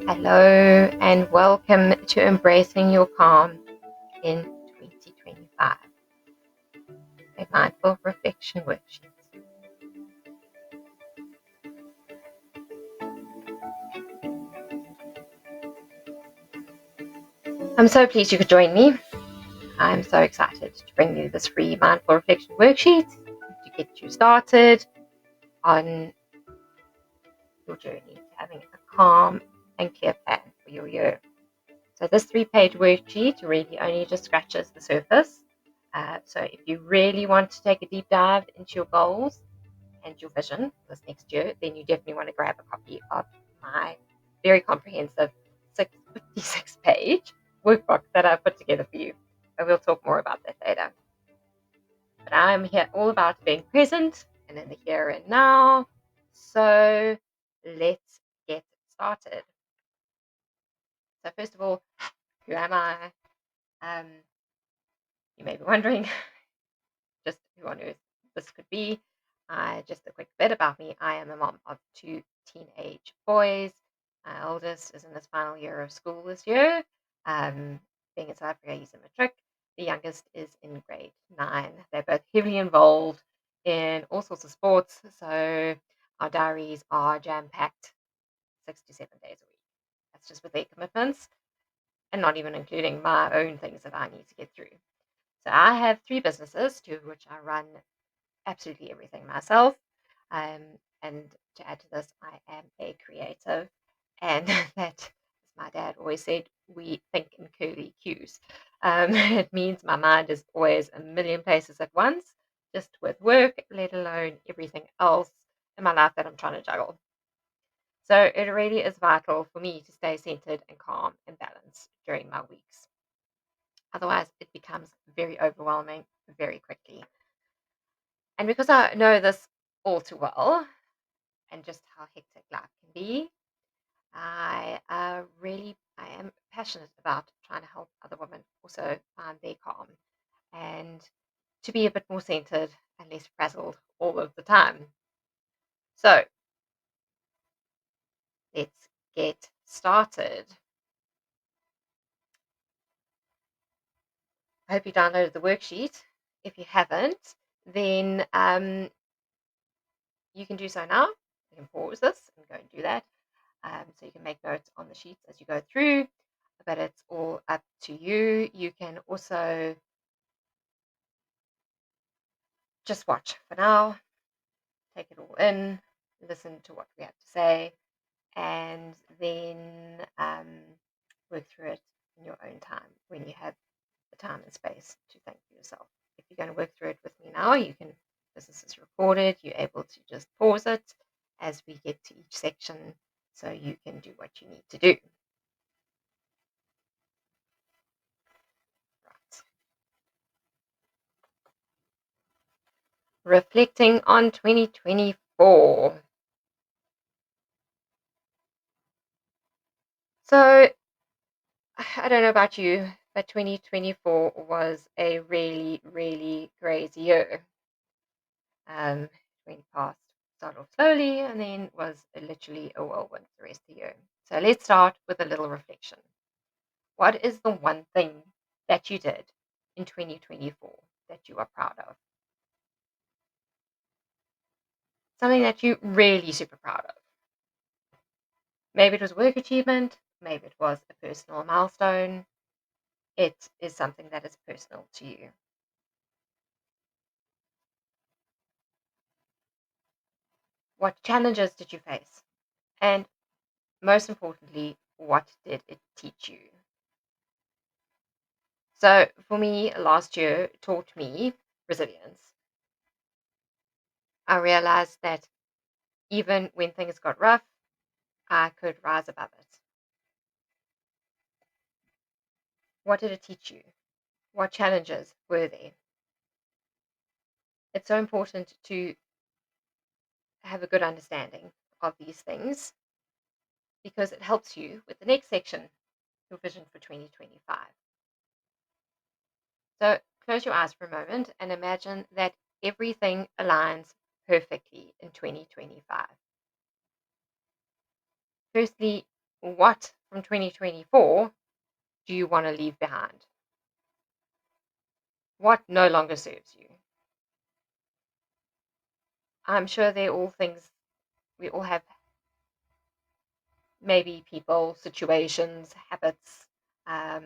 Hello and welcome to Embracing Your Calm in 2025, a mindful reflection worksheet. I'm so pleased you could join me. I'm so excited to bring you this free mindful reflection worksheet to get you started on your journey to having a calm and clear plan for your year. So this 3-page worksheet really only just scratches the surface. So if you really want to take a deep dive into your goals and your vision for this next year, then you definitely want to grab a copy of my very comprehensive 56-page workbook that I've put together for you. But we'll talk more about that later. But I'm here all about being present and in the here and now. So let's get started. So first of all, who am I? You may be wondering just who on earth this could be. Just a quick bit about me. I am a mom of 2 teenage boys. My oldest is in his final year of school this year. Being in South Africa, he's in matric. The youngest is in grade 9. They're both heavily involved in all sorts of sports. So our diaries are jam-packed 6 to 7 days a week. That's just with their commitments and not even including my own things that I need to get through. So I have 3 businesses, 2 of which I run absolutely everything myself. And to add to this, I am a creative, and that, as my dad always said, we think in curly cues. It means my mind is always a million places at once, just with work, let alone everything else in my life that I'm trying to juggle. So it really is vital for me to stay centered and calm and balanced during my weeks. Otherwise, it becomes very overwhelming very quickly. And because I know this all too well and just how hectic life can be, I am passionate about trying to help other women also find their calm and to be a bit more centered and less frazzled all of the time. So let's get started. I hope you downloaded the worksheet. If you haven't, then you can do so now. You can pause this and go and do that. So you can make notes on the sheets as you go through, but it's all up to you. You can also just watch for now, take it all in, listen to what we have to say, and then work through it in your own time when you have the time and space to think for yourself. If you're going to work through it with me now, this is recorded, you're able to just pause it as we get to each section so you can do what you need to do. Right. Reflecting on 2024. So, I don't know about you, but 2024 was a really, really crazy year. Went past, started off slowly, and then was literally a whirlwind the rest of the year. So let's start with a little reflection. What is the one thing that you did in 2024 that you are proud of? Something that you're really super proud of. Maybe it was work achievement, maybe it was a personal milestone. It is something that is personal to you. What challenges did you face? And most importantly, what did it teach you? So for me, last year taught me resilience. I realized that even when things got rough, I could rise above it. What did it teach you? What challenges were there? It's so important to have a good understanding of these things because it helps you with the next section, your vision for 2025. So close your eyes for a moment and imagine that everything aligns perfectly in 2025. Firstly, what from 2024 do you want to leave behind? What no longer serves you? I'm sure they're all things we all have, maybe people, situations, habits, um,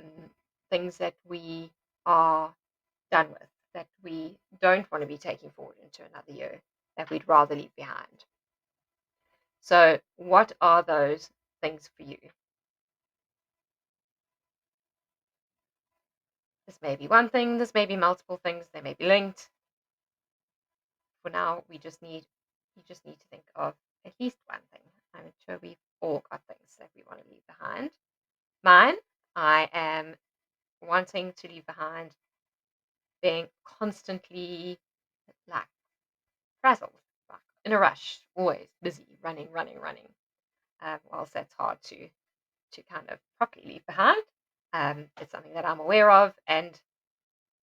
things that we are done with, that we don't want to be taking forward into another year, that we'd rather leave behind. So, what are those things for you? This may be one thing, this may be multiple things, they may be linked. For now, you just need to think of at least one thing. I'm sure we've all got things that we want to leave behind. Mine, I am wanting to leave behind being constantly like frazzled, like in a rush, always busy, running. Whilst that's hard to kind of properly leave behind, it's something that I'm aware of, and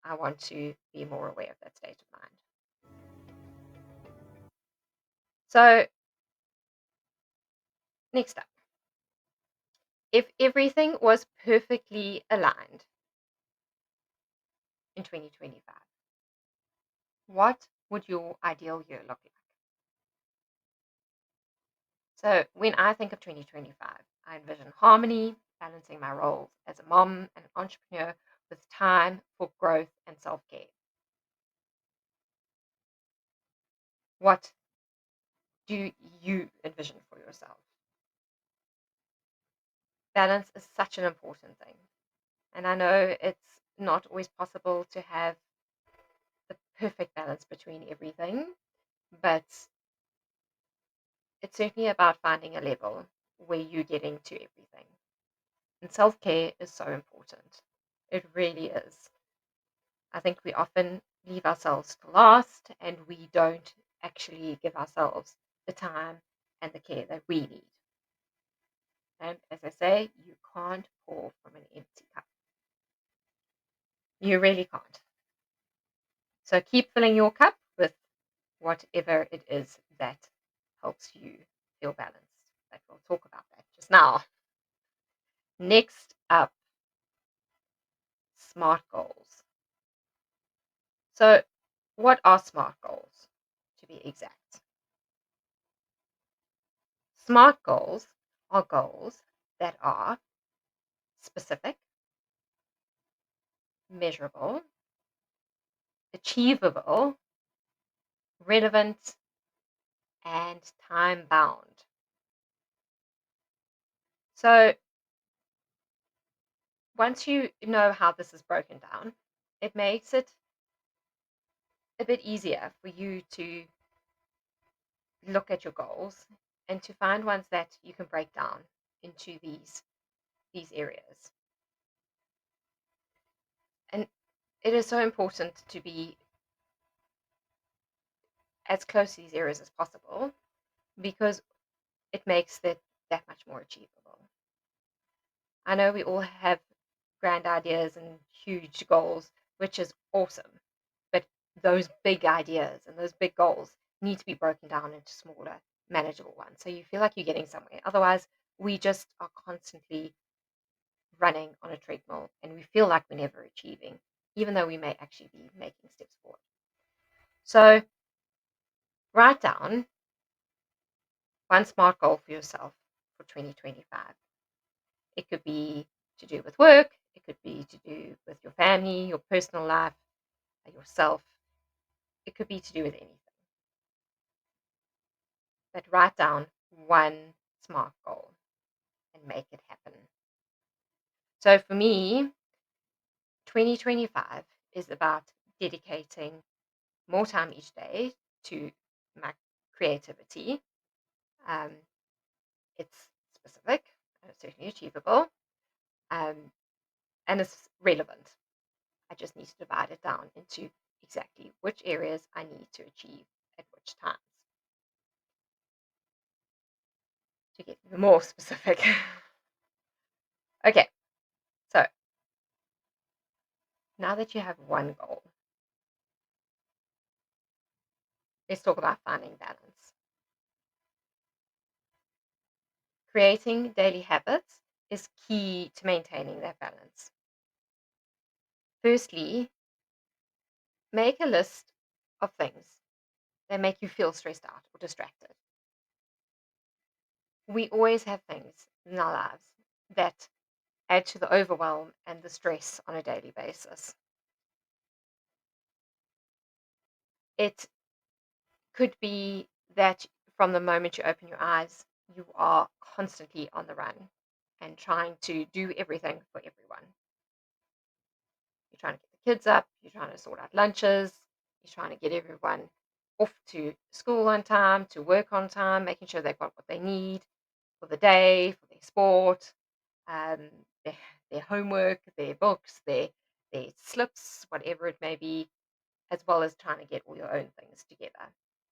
I want to be more aware of that state of mind. So, next up, if everything was perfectly aligned in 2025, what would your ideal year look like? So, when I think of 2025, I envision harmony, balancing my roles as a mom and an entrepreneur with time for growth and self care. What do you envision for yourself? Balance is such an important thing. And I know it's not always possible to have the perfect balance between everything, but it's certainly about finding a level where you're getting to everything. And self care is so important. It really is. I think we often leave ourselves to last and we don't actually give ourselves the time and the care that we need. And as I say, you can't pour from an empty cup. You really can't. So keep filling your cup with whatever it is that helps you feel balanced. But we'll talk about that just now. Next up, SMART goals. So, what are SMART goals, to be exact? SMART goals are goals that are specific, measurable, achievable, relevant, and time bound. So, once you know how this is broken down, it makes it a bit easier for you to look at your goals and to find ones that you can break down into these areas. And it is so important to be as close to these areas as possible because it makes it that much more achievable. I know we all have grand ideas and huge goals, which is awesome, but those big ideas and those big goals need to be broken down into smaller, manageable ones so you feel like you're getting somewhere. Otherwise, we just are constantly running on a treadmill and we feel like we're never achieving, even though we may actually be making steps forward. So, write down one SMART goal for yourself for 2025. It could be to do with work, it could be to do with your family, your personal life, yourself. It could be to do with anything. But write down one SMART goal and make it happen. So for me, 2025 is about dedicating more time each day to my creativity. Um, it's specific and it's certainly achievable, um, and it's relevant. I just need to divide it down into exactly which areas I need to achieve at which times to get even more specific. Okay, so now that you have one goal, let's talk about finding balance. Creating daily habits is key to maintaining that balance. Firstly, make a list of things that make you feel stressed out or distracted. We always have things in our lives that add to the overwhelm and the stress on a daily basis. It could be that from the moment you open your eyes, you are constantly on the run and trying to do everything for everyone. You're trying to get the kids up, you're trying to sort out lunches, you're trying to get everyone off to school on time, to work on time, making sure they've got what they need for the day, for their sport, um, their, their homework, their books, their slips, whatever it may be, as well as trying to get all your own things together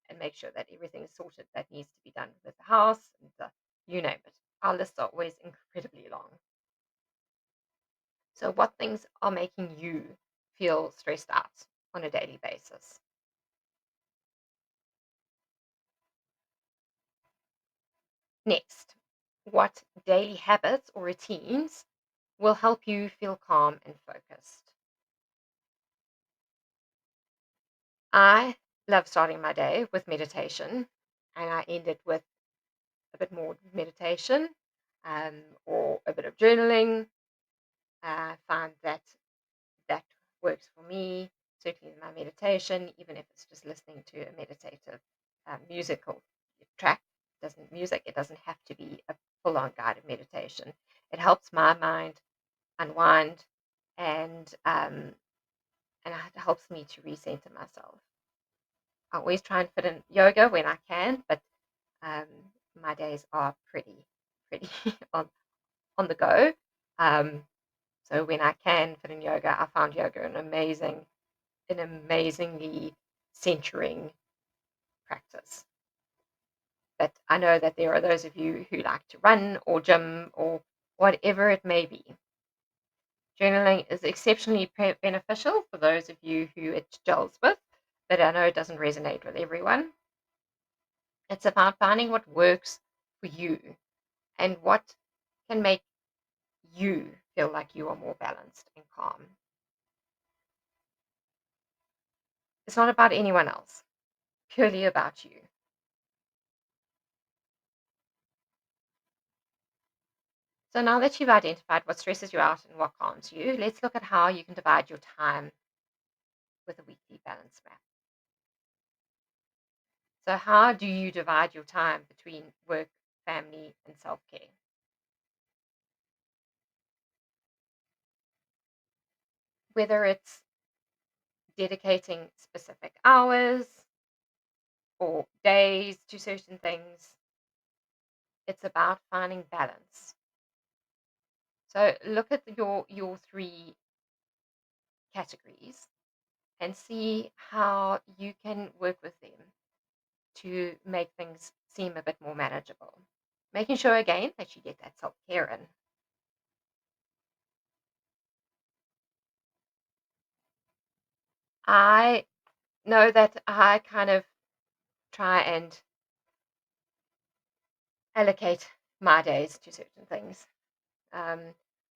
and make sure that everything is sorted that needs to be done with the house and you name it. Our lists are always incredibly long. So, what things are making you feel stressed out on a daily basis? Next, what daily habits or routines will help you feel calm and focused? I love starting my day with meditation, and I end it with a bit more meditation or a bit of journaling. I find that that works for me, certainly in my meditation, even if it's just listening to a meditative musical track. It doesn't have to be a full-on guided meditation. It helps my mind unwind and it helps me to recenter myself. I always try and fit in yoga when I can, but um, my days are pretty on the go. Um, so when I can fit in yoga, I found yoga an amazingly centering practice. But I know that there are those of you who like to run or gym or whatever it may be. Journaling is exceptionally beneficial for those of you who it gels with, but I know it doesn't resonate with everyone. It's about finding what works for you and what can make you feel like you are more balanced and calm. It's not about anyone else, purely about you. So now that you've identified what stresses you out and what calms you, let's look at how you can divide your time with a weekly balance map. So, how do you divide your time between work, family, and self care? Whether it's dedicating specific hours or days to certain things, it's about finding balance. So, look at your three categories and see how you can work with them to make things seem a bit more manageable. Making sure again that you get that self care in. I know that I kind of try and allocate my days to certain things. Um,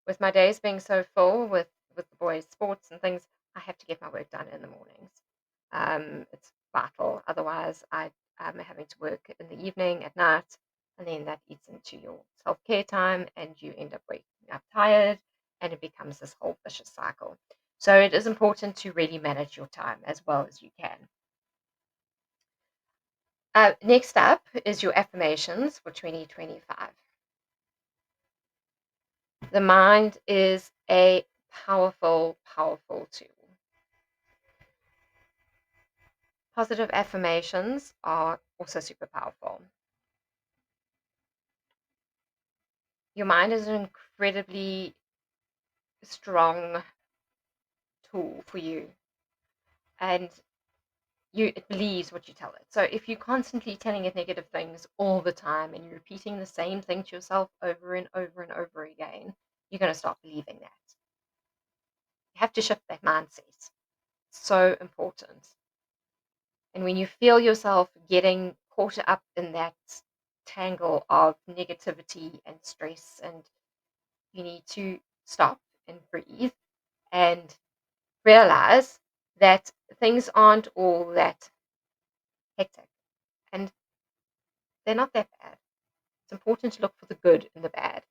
with my days being so full with the boys' sports and things, I have to get my work done in the mornings. It's vital. Otherwise, I'm having to work in the evening at night, and then that eats into your self care time, and you end up waking up tired, and it becomes this whole vicious cycle. So it is important to really manage your time as well as you can. Next up is your affirmations for 2025. The mind is a powerful tool. Positive affirmations are also super powerful. Your mind is an incredibly strong tool for you, and it believes what you tell it. So if you're constantly telling it negative things all the time and you're repeating the same thing to yourself over and over and over again, you're going to start believing that. You have to shift that mindset. So important. And when you feel yourself getting caught up in that tangle of negativity and stress and You need to stop and breathe and realize that things aren't all that hectic and they're not that bad. It's important to look for the good in the bad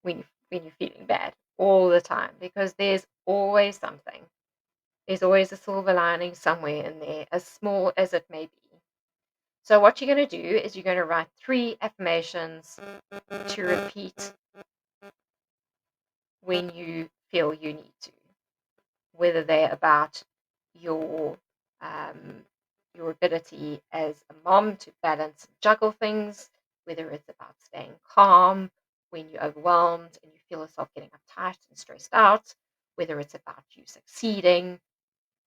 when you're feeling bad all the time because there's always something. There's always a silver lining somewhere in there, as small as it may be. So, what you're going to do is you're going to write 3 affirmations to repeat when you feel you need to, whether they're about your um, your ability as a mom to balance and juggle things, whether it's about staying calm when you're overwhelmed and you feel yourself getting uptight and stressed out, whether it's about you succeeding.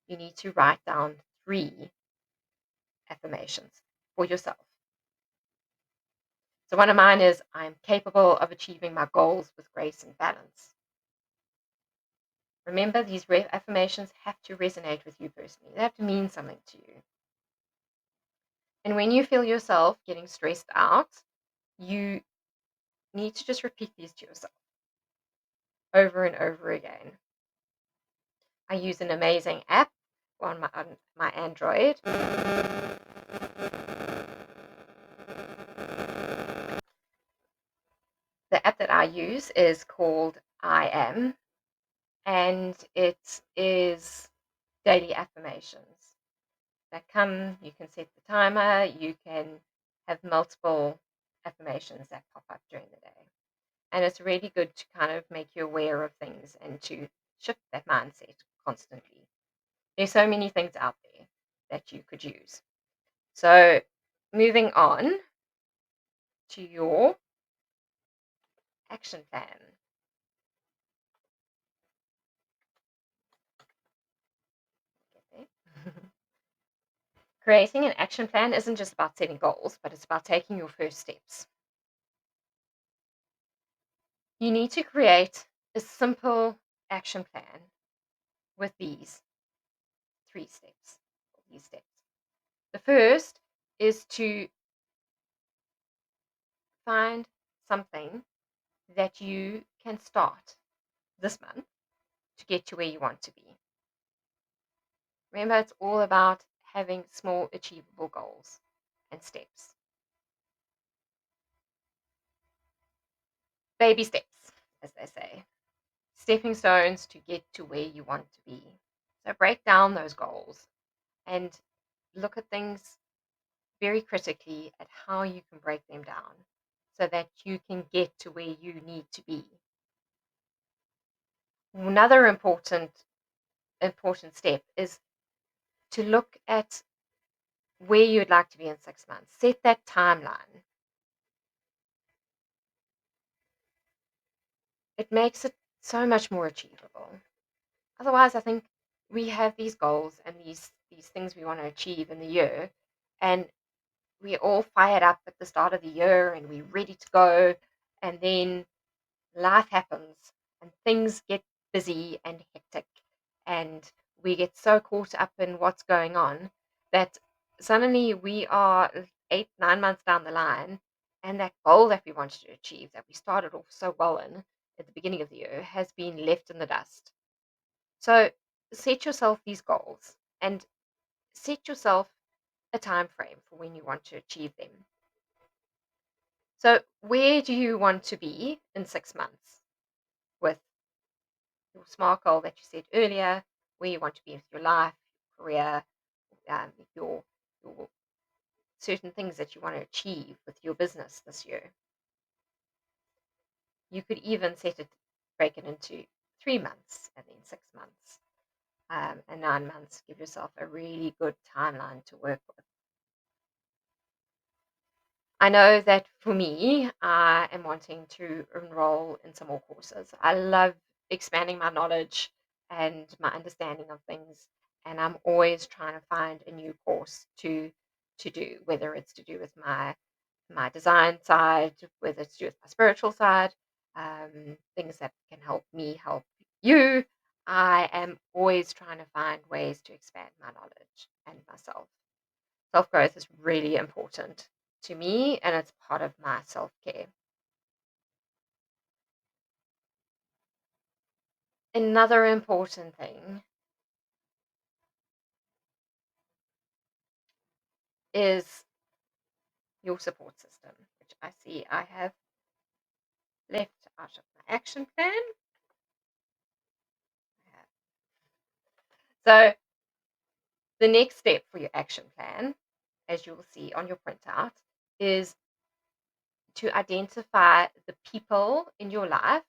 You need to write down 3 affirmations for yourself. So one of mine is I'm capable of achieving my goals with grace and balance. Remember, these affirmations have to resonate with you personally. They have to mean something to you. And when you feel yourself getting stressed out, you need to just repeat these to yourself over and over again. I use an amazing app on my Android. The app that I use is called I Am, and it is daily affirmations that come. You can set the timer, you can have multiple affirmations that pop up during the day. And it's really good to kind of make you aware of things and to shift that mindset constantly. There's so many things out there that you could use. So, moving on to your action plan. Creating an action plan isn't just about setting goals, but it's about taking your first steps. You need to create a simple action plan with these steps. The first is to find something that you can start this month to get to where you want to be. Remember, it's all about having small, achievable goals and steps. Baby steps, as they say, stepping stones to get to where you want to be. So break down those goals and look at things very critically at how you can break them down so that you can get to where you need to be. Another important step is to look at where you'd like to be in 6 months. Set that timeline. It makes it so much more achievable. Otherwise, I think we have these goals and these things we want to achieve in the year, and we're all fired up at the start of the year and we're ready to go, and then life happens and things get busy and hectic, and we get so caught up in what's going on that suddenly we are 8, 9 months down the line, and that goal that we wanted to achieve, that we started off so well in at the beginning of the year, has been left in the dust. So set yourself these goals and set yourself a time frame for when you want to achieve them. So where do you want to be in 6 months with your SMART goal that you said earlier, where you want to be with your life, career, your certain things that you want to achieve with your business this year? You could even break it into 3 months and then 6 months, and 9 months. Give yourself a really good timeline to work with. I know that for me, I am wanting to enroll in some more courses. I love expanding my knowledge and my understanding of things, and I'm always trying to find a new course to do, whether it's to do with my design side, whether it's to do with my spiritual side, things that can help me help you. I am always trying to find ways to expand my knowledge and myself. Self growth is really important to me, and it's part of my self care. Another important thing is your support system, which I see I have left out of my action plan. So, the next step for your action plan, as you will see on your printout, is to identify the people in your life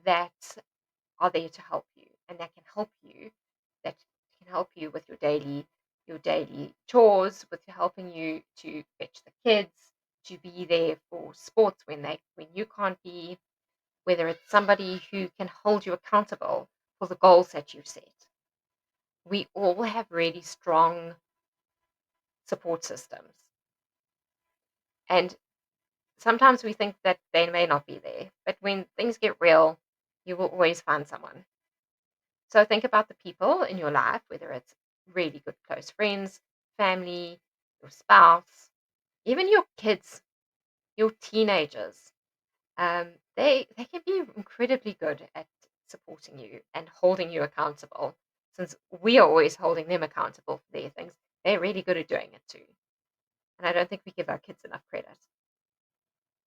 that are there to help you and that can help you with your daily chores, with helping you to fetch the kids, to be there for sports when you can't be, whether it's somebody who can hold you accountable for the goals that you've set. We all have really strong support systems. And sometimes we think that they may not be there, but when things get real, you will always find someone. So think about the people in your life, whether it's really good close friends, family, your spouse, even your kids, your teenagers. They can be incredibly good at supporting you and holding you accountable. Since we are always holding them accountable for their things, they're really good at doing it too. And I don't think we give our kids enough credit.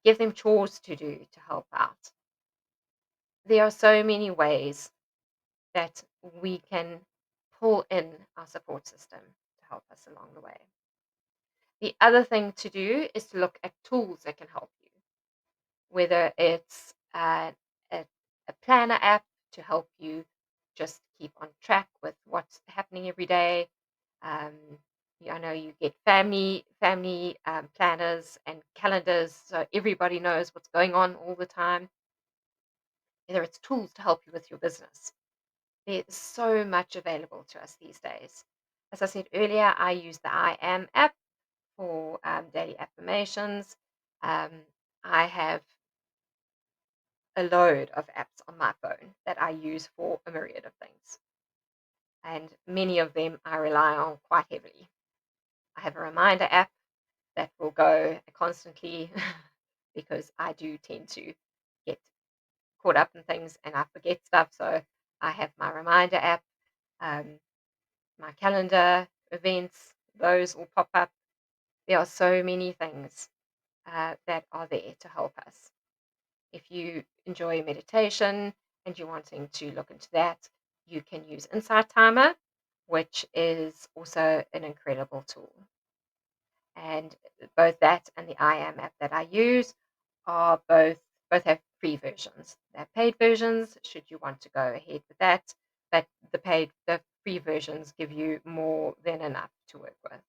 Give them chores to do to help out. There are so many ways that we can pull in our support system to help us along the way. The other thing to do is to look at tools that can help you, whether it's a, a planner app to help you just keep on track with what's happening every day. Um, I know you get family planners and calendars, so everybody knows what's going on all the time. Whether it's tools to help you with your business, there's so much available to us these days. As I said earlier, I use the I Am app for daily affirmations. Um, I have a load of apps on my phone that I use for a myriad of things, and many of them I rely on quite heavily. I have a reminder app that will go constantly because I do tend to get caught up in things and I forget stuff. So I have my reminder app, um, my calendar, events, those will pop up. There are so many things that are there to help us. If you enjoy meditation and you're wanting to look into that, you can use Insight Timer, which is also an incredible tool. And both that and the I Am app that I use are both have free versions. They're paid versions, should you want to go ahead with that. But the free versions give you more than enough to work with.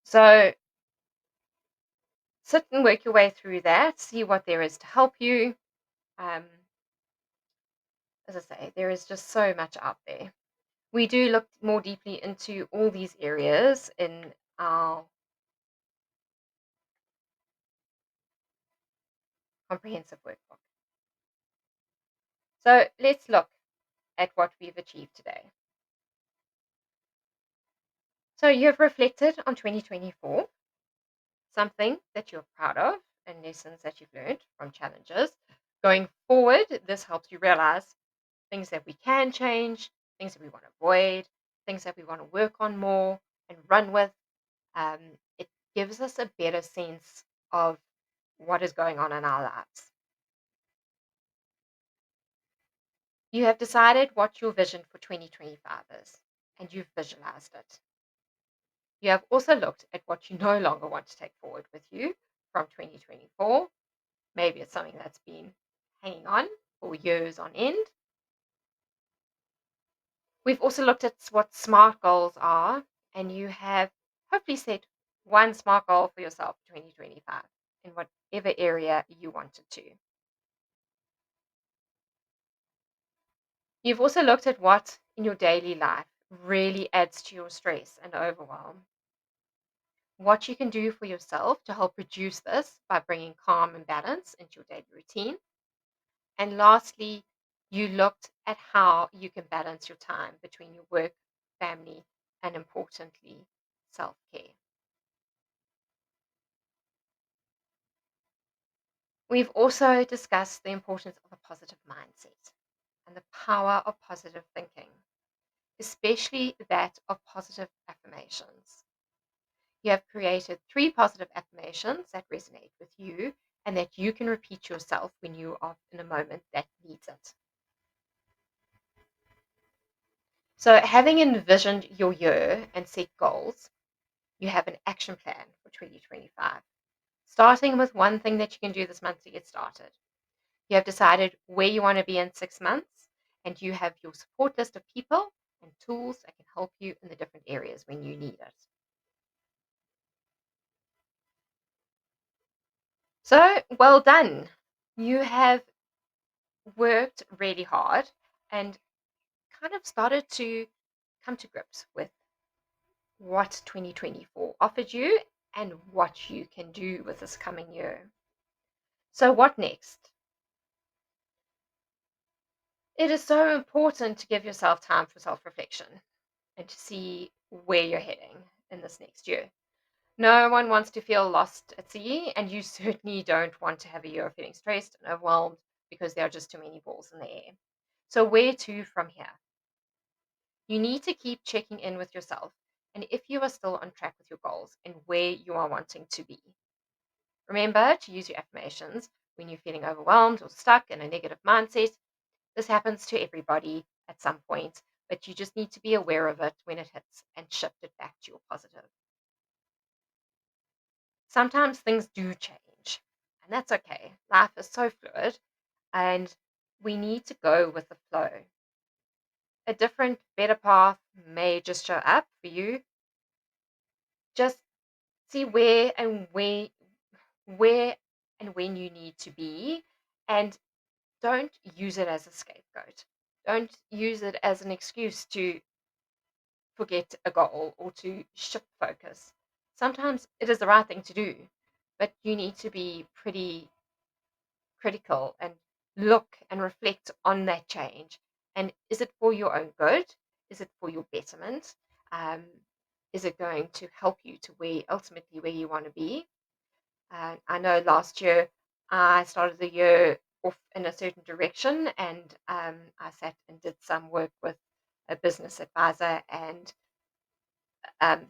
So sit and work your way through that, see what there is to help you. Um, as I say, there is just so much out there. We do look more deeply into all these areas in our comprehensive workbook. So let's look at what we've achieved today. So you have reflected on 2024, something that you're proud of, and lessons that you've learned from challenges. Going forward, this helps you realize things that we can change, things that we want to avoid, things that we want to work on more and run with. It gives us a better sense of what is going on in our lives. You have decided what your vision for 2025 is, and you've visualized it. You have also looked at what you no longer want to take forward with you from 2024. Maybe it's something that's been hanging on for years on end. We've also looked at what SMART goals are, and you have hopefully set one SMART goal for yourself for 2025 in whatever area you wanted to. You've also looked at what in your daily life really adds to your stress and overwhelm, what you can do for yourself to help reduce this by bringing calm and balance into your daily routine. And lastly, you looked at how you can balance your time between your work, family, and importantly, self care. We've also discussed the importance of a positive mindset. and the power of positive thinking, especially that of positive affirmations. You have created 3 positive affirmations that resonate with you and that you can repeat yourself when you are in a moment that needs it. So, having envisioned your year and set goals, you have an action plan for 2025, starting with one thing that you can do this month to get started. You have decided where you want to be in 6 months, and you have your support list of people and tools that can help you in the different areas when you need it. So, well done. You have worked really hard and kind of started to come to grips with what 2024 offered you and what you can do with this coming year. So, what next? It is so important to give yourself time for self reflection and to see where you're heading in this next year. No one wants to feel lost at sea, and you certainly don't want to have a year of feeling stressed and overwhelmed because there are just too many balls in the air. So, where to from here? You need to keep checking in with yourself and if you are still on track with your goals and where you are wanting to be. Remember to use your affirmations when you're feeling overwhelmed or stuck in a negative mindset. This happens to everybody at some point, but you just need to be aware of it when it hits and shift it back to your positive. Sometimes things do change, and that's okay. Life is so fluid, and we need to go with the flow. A different, better path may just show up for you. Just see where and when you need to be, and don't use it as a scapegoat. Don't use it as an excuse to forget a goal or to shift focus. Sometimes it is the right thing to do, but you need to be pretty critical and look and reflect on that change. And is it for your own good? Is it for your betterment? Um, is it going to help you to where ultimately where you want to be? I know last year I started the year off in a certain direction, and I sat and did some work with a business advisor, and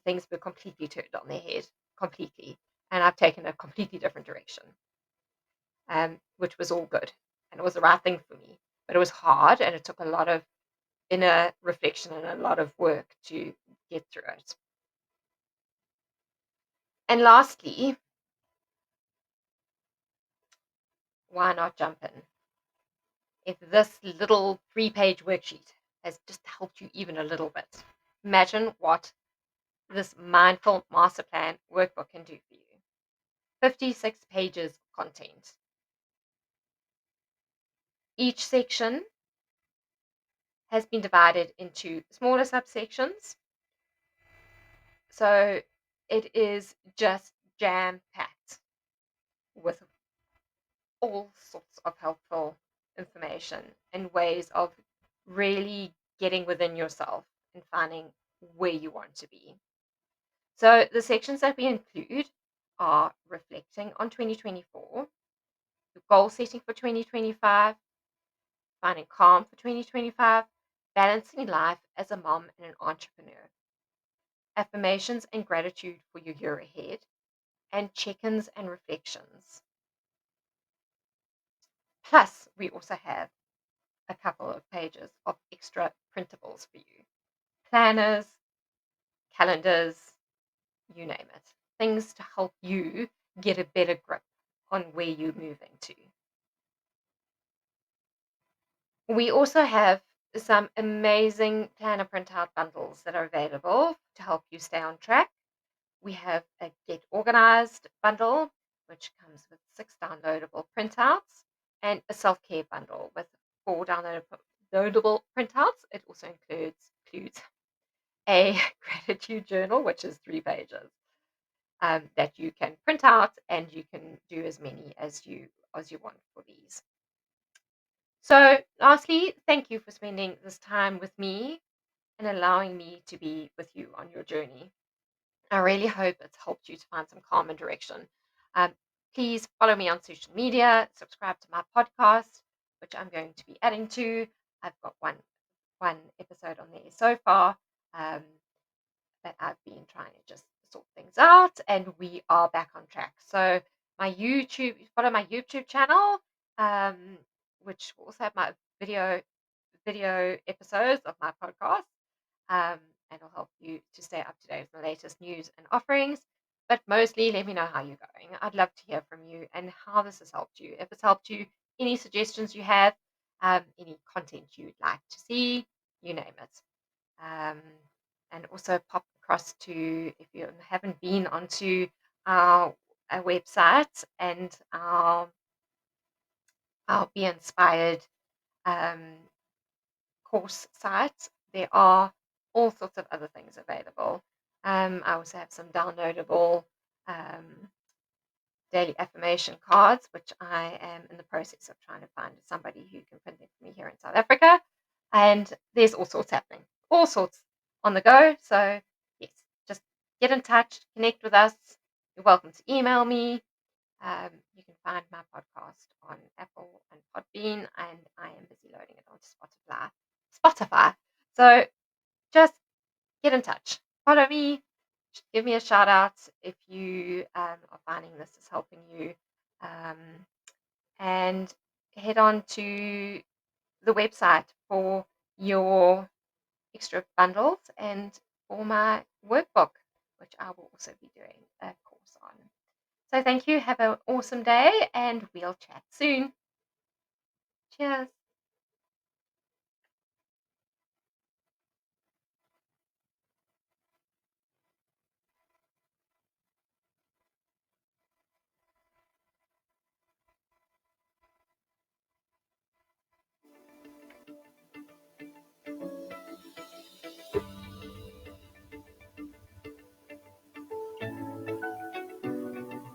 things were completely turned on their head, completely. And I've taken a completely different direction, which was all good. And it was the right thing for me. But it was hard, and it took a lot of inner reflection and a lot of work to get through it. And lastly, why not jump in? If this little 3-page worksheet has just helped you even a little bit, imagine what this mindful master plan workbook can do for you. 56 pages of content. Each section has been divided into smaller subsections. So it is just jam packed with all sorts of helpful information and ways of really getting within yourself and finding where you want to be. So the sections that we include are reflecting on 2024, goal setting for 2025, finding calm for 2025, balancing life as a mom and an entrepreneur, affirmations and gratitude for your year ahead, and check ins and reflections. Plus, we also have a couple of pages of extra printables for you, planners, calendars, you name it. Things to help you get a better grip on where you're moving to. We also have some amazing planner printout bundles that are available to help you stay on track. We have a Get Organized bundle, which comes with 6 downloadable printouts, and a self care bundle with 4 downloadable printouts. It also includes a gratitude journal, which is 3 pages, that you can print out, and you can do as many as you want for these. So, lastly, thank you for spending this time with me and allowing me to be with you on your journey. I really hope it's helped you to find some calm and direction. Um, Please follow me on social media, subscribe to my podcast, which I'm going to be adding to. I've got one episode on there so far. Um, but I've been trying to just sort things out, and we are back on track. So my YouTube, follow my YouTube channel, um, which will also have my video video episodes of my podcast, um, and it'll help you to stay up to date with the latest news and offerings. But mostly, let me know how you're going. I'd love to hear from you and how this has helped you. If it's helped you, any suggestions you have, any content you'd like to see, you name it. Um, and also pop across to, if you haven't been onto our website and our Be Inspired um, course site, there are all sorts of other things available. I also have some downloadable um, daily affirmation cards, which I am in the process of trying to find somebody who can print them for me here in South Africa. And there's all sorts happening, all sorts on the go. So, yes, just get in touch, connect with us. You're welcome to email me. You can find my podcast on Apple and Podbean, and I am busy loading it onto Spotify. So just get in touch. Follow me. Give me a shout out if you are finding this is helping you. Um, and head on to the website for your extra bundles and for my workbook, which I will also be doing a course on. So thank you. Have an awesome day, and we'll chat soon. Cheers.